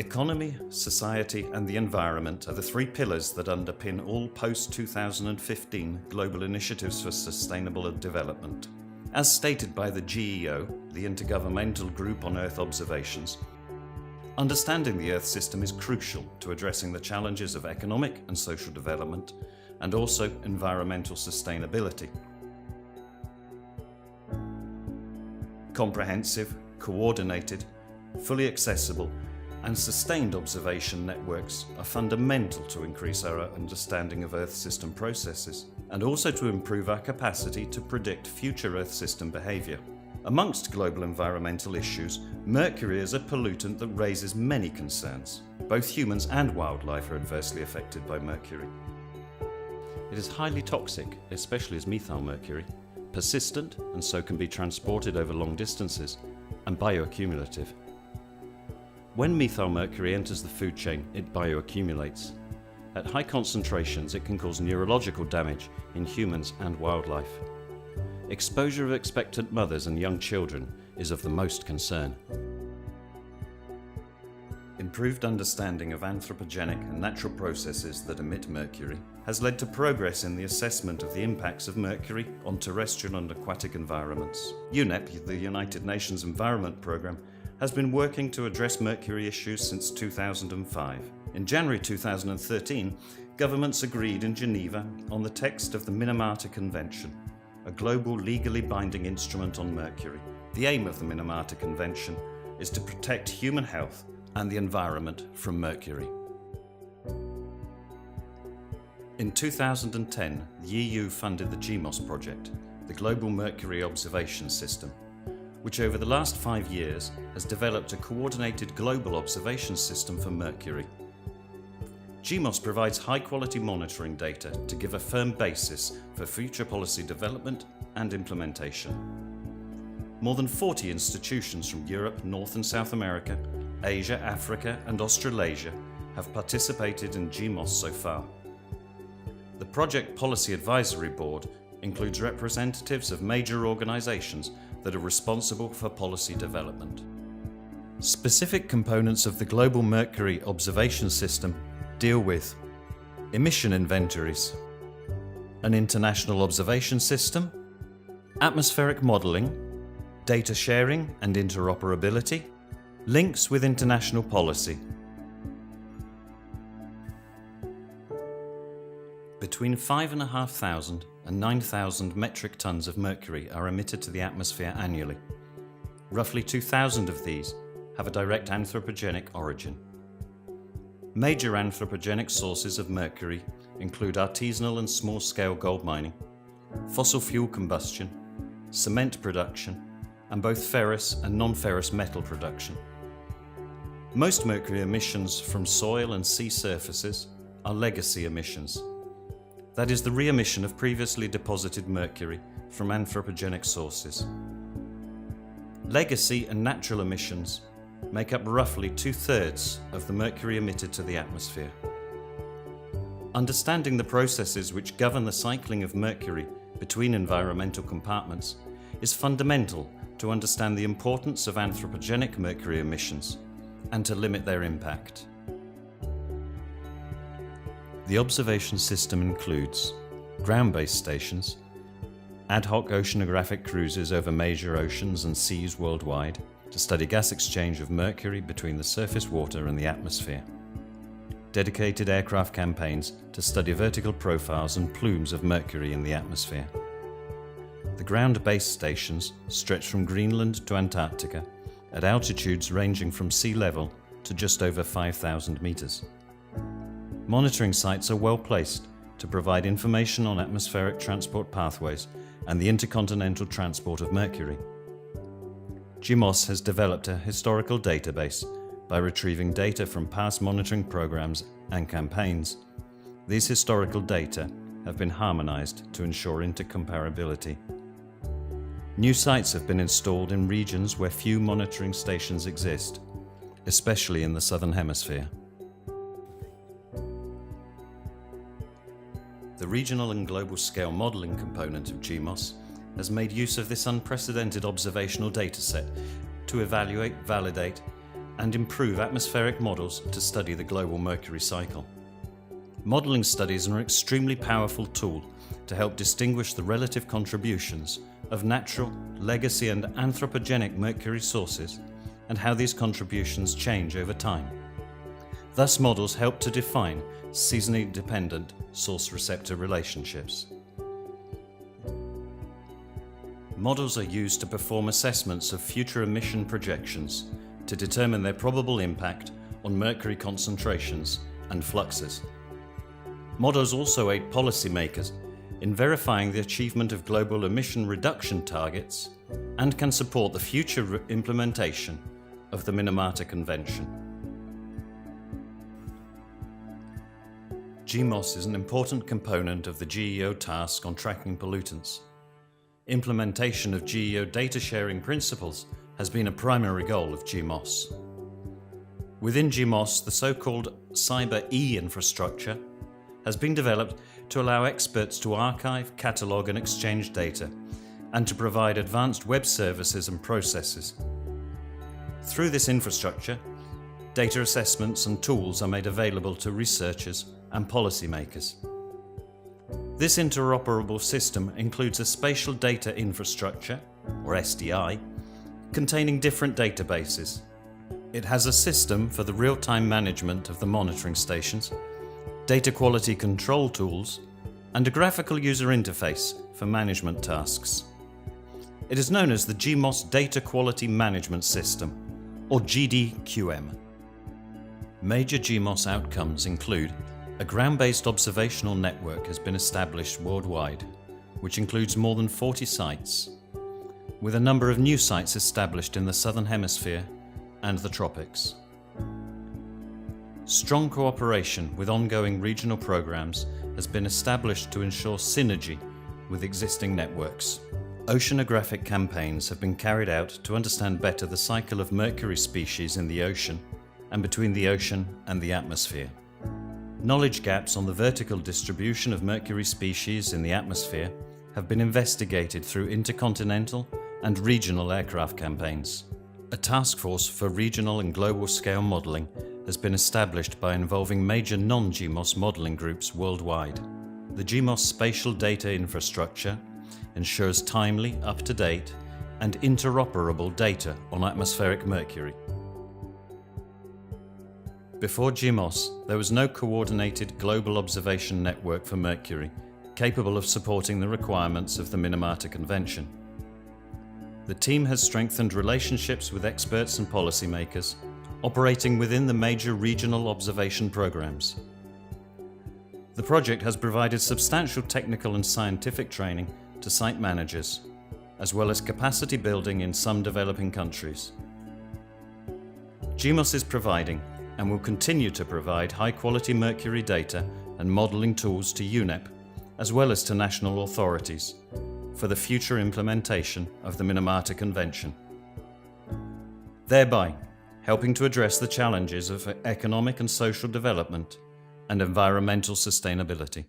Economy, society, and the environment are the three pillars that underpin all post-2015 global initiatives for sustainable development. As stated by the GEO, the Intergovernmental Group on Earth Observations, understanding the Earth system is crucial to addressing the challenges of economic and social development and also environmental sustainability. Comprehensive, coordinated, fully accessible, and sustained observation networks are fundamental to increase our understanding of Earth system processes and also to improve our capacity to predict future Earth system behaviour. Amongst global environmental issues, mercury is a pollutant that raises many concerns. Both humans and wildlife are adversely affected by mercury. It is highly toxic, especially as methylmercury, persistent and so can be transported over long distances, and bioaccumulative. When methylmercury enters the food chain, it bioaccumulates. At high concentrations, it can cause neurological damage in humans and wildlife. Exposure of expectant mothers and young children is of the most concern. Improved understanding of anthropogenic and natural processes that emit mercury has led to progress in the assessment of the impacts of mercury on terrestrial and aquatic environments. UNEP, the United Nations Environment Programme, has been working to address mercury issues since 2005. In January 2013, governments agreed in Geneva on the text of the Minamata Convention, a global legally binding instrument on mercury. The aim of the Minamata Convention is to protect human health and the environment from mercury. In 2010, the EU funded the Gmos project, the Global Mercury Observation System, which over the last 5 years has developed a coordinated global observation system for mercury. Gmos provides high-quality monitoring data to give a firm basis for future policy development and implementation. More than 40 institutions from Europe, North and South America, Asia, Africa and Australasia have participated in Gmos so far. The Project Policy Advisory Board includes representatives of major organisations that are responsible for policy development. Specific components of the Global Mercury Observation System deal with emission inventories, an international observation system, atmospheric modelling, data sharing and interoperability, links with international policy. Between 5,500 and 9,000 metric tons of mercury are emitted to the atmosphere annually. Roughly 2,000 of these have a direct anthropogenic origin. Major anthropogenic sources of mercury include artisanal and small-scale gold mining, fossil fuel combustion, cement production, and both ferrous and non-ferrous metal production. Most mercury emissions from soil and sea surfaces are legacy emissions. That is the re-emission of previously deposited mercury from anthropogenic sources. Legacy and natural emissions make up roughly 2/3 of the mercury emitted to the atmosphere. Understanding the processes which govern the cycling of mercury between environmental compartments is fundamental to understand the importance of anthropogenic mercury emissions and to limit their impact. The observation system includes ground-based stations, ad hoc oceanographic cruises over major oceans and seas worldwide to study gas exchange of mercury between the surface water and the atmosphere, dedicated aircraft campaigns to study vertical profiles and plumes of mercury in the atmosphere. The ground-based stations stretch from Greenland to Antarctica at altitudes ranging from sea level to just over 5,000 meters. Monitoring sites are well placed to provide information on atmospheric transport pathways and the intercontinental transport of mercury. Gmos has developed a historical database by retrieving data from past monitoring programs and campaigns. These historical data have been harmonized to ensure intercomparability. New sites have been installed in regions where few monitoring stations exist, especially in the Southern Hemisphere. The regional and global scale modelling component of Gmos has made use of this unprecedented observational dataset to evaluate, validate and improve atmospheric models to study the global mercury cycle. Modelling studies are an extremely powerful tool to help distinguish the relative contributions of natural, legacy and anthropogenic mercury sources and how these contributions change over time. Thus, models help to define seasonally dependent source-receptor relationships. Models are used to perform assessments of future emission projections to determine their probable impact on mercury concentrations and fluxes. Models also aid policymakers in verifying the achievement of global emission reduction targets and can support the future implementation of the Minamata Convention. Gmos is an important component of the GEO task on tracking pollutants. Implementation of GEO data sharing principles has been a primary goal of Gmos. Within Gmos, the so-called Cyber E infrastructure has been developed to allow experts to archive, catalogue and exchange data, and to provide advanced web services and processes. Through this infrastructure, data assessments and tools are made available to researchers and policymakers. This interoperable system includes a spatial data infrastructure, or SDI, containing different databases. It has a system for the real-time management of the monitoring stations, data quality control tools, and a graphical user interface for management tasks. It is known as the Gmos Data Quality Management System, or GDQM. Major Gmos outcomes include a ground-based observational network has been established worldwide, which includes more than 40 sites, with a number of new sites established in the Southern Hemisphere and the tropics. Strong cooperation with ongoing regional programs has been established to ensure synergy with existing networks. Oceanographic campaigns have been carried out to understand better the cycle of mercury species in the ocean and between the ocean and the atmosphere. Knowledge gaps on the vertical distribution of mercury species in the atmosphere have been investigated through intercontinental and regional aircraft campaigns. A task force for regional and global scale modelling has been established by involving major non-Gmos modelling groups worldwide. The Gmos spatial data infrastructure ensures timely, up-to-date and interoperable data on atmospheric mercury. Before Gmos, there was no coordinated global observation network for mercury capable of supporting the requirements of the Minamata Convention. The team has strengthened relationships with experts and policymakers, operating within the major regional observation programs. The project has provided substantial technical and scientific training to site managers, as well as capacity building in some developing countries. Gmos is providing and will continue to provide high-quality mercury data and modelling tools to UNEP, as well as to national authorities, for the future implementation of the Minamata Convention, thereby helping to address the challenges of economic and social development and environmental sustainability.